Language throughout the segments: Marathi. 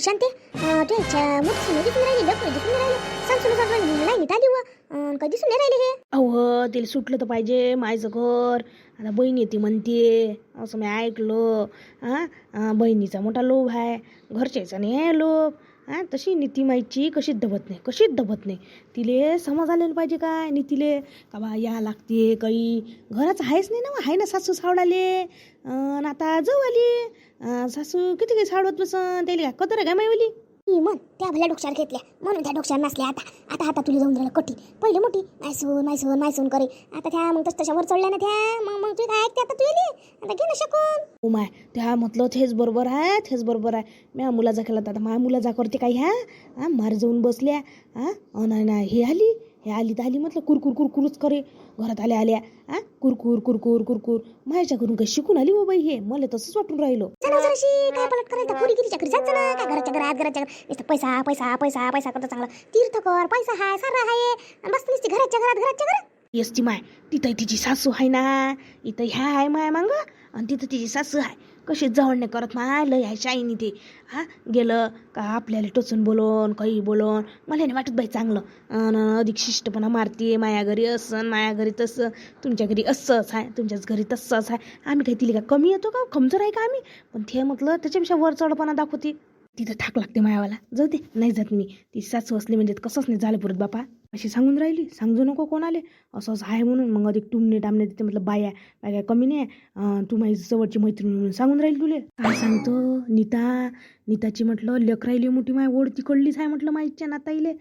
शांते तुझ्या मोठी सुने दिसून राहिली लग्न दिसून नाही राहिले सांग नाही निघाली व काही दिसून नाही राहिले हे अहो तिला सुटलं तर पाहिजे मायचं घर. आता बहीण येते म्हणते असं मी ऐकलं. बहिणीचा मोठा लोभ आहे, घरच्याचा नाही आहे लोभ. तशी नीती माईची कशीच दबत नाही. तिले समज आलेलं पाहिजे काय नीतीले का बा या लागते काही घराचं आहेच नाही ना. आहे ना सासू सावडाले. आता जाऊ आली सासू किती काही सावडत बसन त्याला काय कदर आहे काय माईवली. मग त्या भल्या डोक्यावर घेतल्या म्हणून त्या डोक्यावर नसल्या. आता आता तुला जाऊन राहिलं कठी पहिले मोठी मायसून करे आता त्या मग तशावर चढल्या ना त्या मग तू काय ऐकते आता तू येली आता घे ना शकून. ओ माय त्या म्हटलं तेच बरोबर आहे. म्या मुलाचा केला तर आता माझ्या मुलाचा करते काही मार जाऊन बसल्या. नाही हे आली तर आली म्हटलं कुरकुरच करे घरात आल्या कुरकुर माझ्या घरून काही शिकून आली हो बाई. हे मला तसंच वाटून राहिलो. काय पलट करायचं पुरी गिरीच्या घरी जायचं ना काय घराच्या घरात पैसा करतो चांगला तीर्थ कर पैसा हाय सारा हाय बस नुसती घराच्या घरात येसची माय तिथं तिची सासू आहे ना. इथं ह्या आहे माय मांग आणि तिथं तिची सासू आहे. कशी जवळ नाही करत माय लय आहे शाईनी ते. गेलं का आपल्याला टोचून बोलून काही बोलून मला नाही वाटत बाई चांगलं. अधिक शिष्टपणा मारते. माया घरी असं माया घरी तसं तुमच्या घरी असंच आहे तुमच्याच घरी तसंच आहे. आम्ही काही तिला का कमी येतो का खमजोर आहे का आम्ही. पण ते म्हटलं त्याच्यापेक्षा वर चढपणा दाखवते. तिथं ठाक लागते मायावाला. जाऊ दे नाही जात मी. ती सासू असली म्हणजे कसंच नाही झालं पुरत बापा. अशी सांगून राहिली सांगू नको कोणाले असंच आहे म्हणून. मग अधिक टुमणे टामणे तिथे म्हटलं बाया काय कमी नाही. तू माझी जवळची मैत्रीण म्हणून सांगून राहील तुले. काय सांगतो नीताची म्हटलं लेकरायली मोठी माय ओढ तिकडलीच आहे म्हटलं माईच्या नाताईले.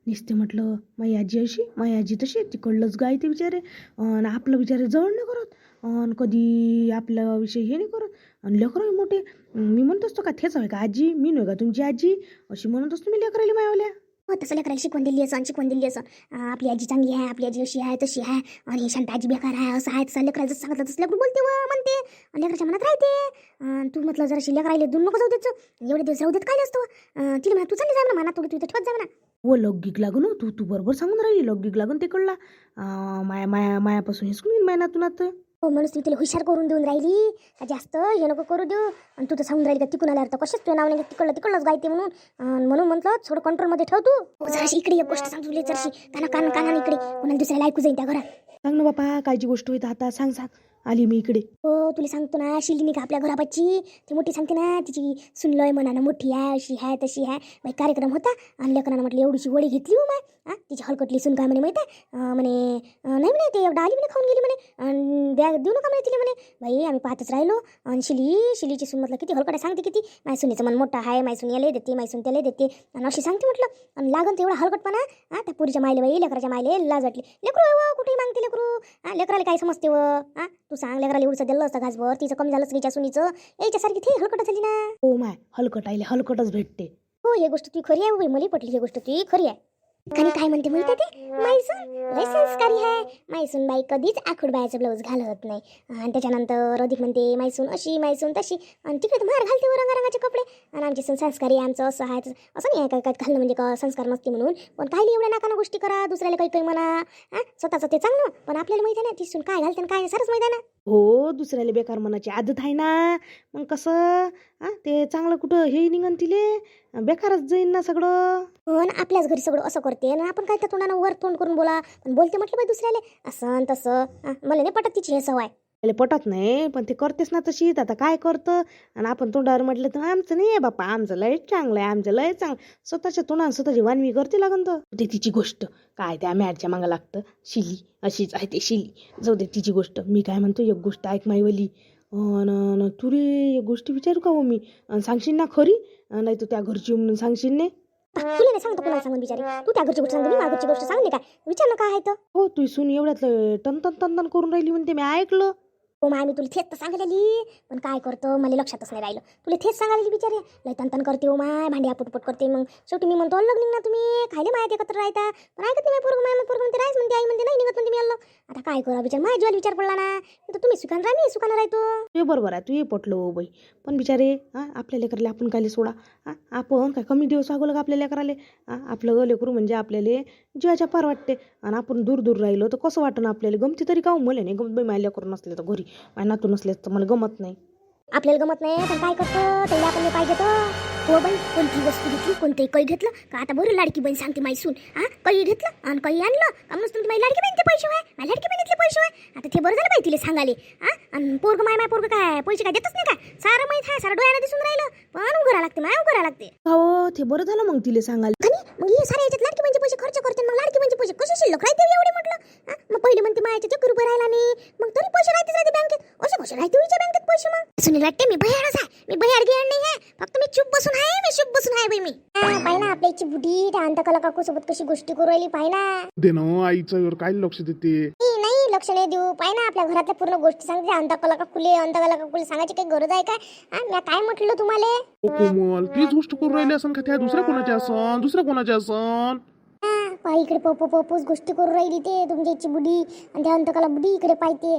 निसते म्हटलं माई आजी अशी माई आजी तशी तिकडलंच गाय ते बिचारे. आपलं बिचारे जवळ नाही करत कधी आपल्या विषयी हे नाही करत. आणि लेकरं मोठे मी म्हणत असतो का तेच आहे का आजी मी नव्हे का तुमची आजी अशी म्हणत असतो मी लेकरायली मायवल्या. हो तसं लेकराला शिकवून दिली असं आपली आजी चांगली आहे आपली आजी अशी आहे तशी आहे आणि शांत आजी बेकार आहे असं आहे तसं लेकराला जसं सांगितलं तसं लेकरू बोलते व म्हणते आणि लेकराच्या मनात राहते. तू म्हटलं जराशी लेकरायला दूर नको जाऊ देत एवढे दिवस राहू देत काय असतं तिला म्हणा तू चालली जा म्हणा तू तिथं ठेवत जा म्हणा. हो लग्गिक लागून तू बरोबर सांगून राहिली लग्गिक लागून ते कळला. मायापासून हिसकून येईन नातूनात. हो म्हणून ती तिला हुशार करून देऊन राहिली का जास्त हे नको करू देऊ. आणि तू तर सांगून राहिली का तिकून आल्यावर तर कशाच तुझ्या नावाने तिकडलंच गायते म्हणून म्हटलं थोडं कंट्रोलमध्ये ठेव तू. जराशी इकडे एक गोष्ट सांग तुला जराशी काना इकडे कोणाला दुसऱ्याला ऐकू जाईन त्या घरात. सांग ना बापा कायची गोष्ट होईल आता सांग आली मी इकडे. हो तुला सांगतो ना शिल्ली का आपल्या घरापाची ती मोठी सांगते ना तिची सुनलय मनानं मोठी आहे अशी आहे तशी आहे बाई. कार्यक्रम होता आणि लेकरानं म्हटलं एवढीशी वडी घेतली हो माय. तिची हलकटली सुन काय म्हणे माहिती आहे म्हणे नाही म्हणे ते एवढं आली म्हणे खाऊन गेली म्हणे द्या देऊ नका म्हणे तिला म्हणे. बाई आम्ही पाहतच राहिलो आणि शिलीची सून म्हटलं किती हलकट सांगते किती माय सुनीचं मन मोठं आहे माय सून याला देते माय सून त्याला देते आणि अशी सांगते म्हटलं. आणि लागन तेवढा हलकटपणा त्या पुरीच्या मायले बाई लेकराच्या मायले लाज वाटली. लेकरू कुठेही मागते लेकरू लेकराला काय समजते व तू सांग लेकराला एवढं दिलं असतं घासभर तिचं कमी झालं तिच्या सुनीचं याच्यासारखी ती हलकट झाली ना. हो माय हलकट आईले हलकटच भेटते. हो ही गोष्ट तू खरी आहे मला पटली ही गोष्ट तू खरी आहे. आणि काय म्हणते माहिती ते मायसून लय संस्कारी आहे. मायसून बाई कधीच आखूड बायाचं ब्लाऊज घालत नाही. आणि त्याच्यानंतर अधिक म्हणते मायसून अशी मायसून तशी आणि तिकडे तर मार घालते रंगारंगाचे कपडे. आणि आमची सून संस्कारी आहे आमचं असं आहे असं नाही आहे काय घालणं म्हणजे का संस्कार नसते म्हणून. पण काही एवढ्या नाकानं गोष्टी करा दुसऱ्याला काही म्हणा स्वतःचं ते चांगलं पण आपल्याला माहिती आहे ना ती सून काय घालते काय सारच माहिती आहे ना. हो दुसऱ्याला बेकार मनाची आदत आहे ना. मग कसं ते चांगलं कुठं हे निघन तिले बेकारच जाईन ना सगळं. पण आपल्याच घरी सगळं असं करते ना आपण काय त्या तोंडानं वर तोंड करून बोला पण बोलते म्हटलं बाई दुसऱ्याला असं तसं मला नाही पटत तिची हे सवय. त्याला पटत नाही पण ते करतेस ना तशी आता काय करतं. आणि आपण तोंडावर म्हटलं तर आमचं नाही आहे बापा आमचं लय चांगलं आहे आमचं लय चांगलं. स्वतःच्या तोंडानं स्वतःची वानवी करते लागन तर ते तिची गोष्ट काय त्या मॅडच्या मागं लागतं. शिली अशीच आहे ते शिली. जाऊ दे तिची गोष्ट. मी काय म्हणतो एक गोष्ट ऐक माईवली तू रे एक गोष्टी विचारू का हो मी सांगशील ना खरी नाही तू त्या घरची म्हणून सांगशील ने. तुला नाही सांगतो कोणाला सांगून बिचारी तू त्या घरची गोष्ट सांगते मी माझ्या घरची गोष्ट सांगले काय विचार ना काय आहे तर. हो तू सून एवढ्यात टन करून राहिली म्हणते मी ऐकलं. हो माय मी तुला थेच तर सांगायली पण काय करतो मला लक्षातच नाही राहिलं. तुला थेच सांगायली बिचारे लय तन करते हो माय भांडी आपटपट करते. मग शेवटी मी म्हणतो अलग निघ ना तुम्ही खायले मायात एकत्र राहता पण ऐकत नाही पोरग म्हणते राहायच म्हणते आई म्हणते नाही निघत म्हणते मी आलो. आता काय करा बिचार माझ्या जीवाला विचार पडला ना तर तुम्ही सुखान राहा मी सुखानं राहतो. ते बरोबर आहे तू ये पटलो हो बाई. पण बिचारे आपल्या लेकराले आपण काय सोडा आपण काय कमी दिवस अगोदर आपल्या लेकराले आपलं लेकरू म्हणजे आपल्याला जीवाच्या पार वाटते. आणि आपण दूर राहिलो तर कसं वाटतं आपल्याला गमती तरी का मला नाही गमत बाई माझ्या लेकरू नसले तर घरी माझ्या नातू नसले तर मला गमत नाही. आपल्याला गमत नाही पण काय करतं त्याला आपण नाही पाहिजे तर हो बाई कोणती वस्तू घेतली कोणतंही काही घेतलं का आता बरं लाडकी बहीण सांगते माई सून काही घेतलं आणि काही आणलं का मस्त तुमची माझी लाडकी बहीणचे पैसे आहे माझ्या लाडकी बहिणीतले पैसे आहे आता ते बरं झालं बाई तिला सांगाले आणि पोरग माय पोरग काय पैसे काय देतच नाही काय सारं माहीत आहे सारं डोळ्यानं दिसून राहिलं पण उघडा लागते माय उघडा लागते हो ते बरं झालं मग तिला सांगायला आणि मग हे सारे याच्यात लाडकी बहिणीचे पैसे खर्च करते मग लाडकी बहिणीचे पैसे कसे शिल्लक राहते एवढे म्हटलं मग पहिले म्हणते मायाच्या 1 रुपये राहिला नाही मग तरी पैसे राहतेच राहते बँकेत असे कसे राहते विचार बँकेत पैसे मग सुनील वाटते मी भयाडच आहे मी भयाड गियाड नाही आहे फक्त मी चुप बसून आहे मी चुप बसून आहे बाई मी पाहिना आपल्या इच्छी बुढी त्या अंतकला काकू सोबत कशी गोष्टी करू राहिली पाहिना दे ना आईचं वर काय लक्ष देते नाही लक्ष नाही देऊ पाहिना आपल्या घरातल्या पूर्ण गोष्टी सांगते अंतकला काकूले सांगायची काही गरज आहे काय मी काय म्हटलं तुम्हाला ओ कोमल तीच गोष्ट करू राहिली असन का त्या दुसऱ्या कोणाच्या असन पाय इकडे पप्पूच गोष्टी करू राहिली ते तुमच्या इच्छी बुढी आणि त्या अंतकाला बुढी इकडे पाहते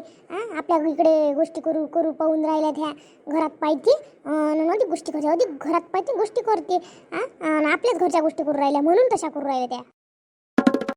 आपल्या इकडे गोष्टी करू करू पाहून राहिल्या त्या घरात पाहते अधिक गोष्टी करते अधिक घरात पाहते गोष्टी करते आणि आपल्याच घरच्या गोष्टी करू राहिल्या म्हणून तशा करू राहिल्या त्या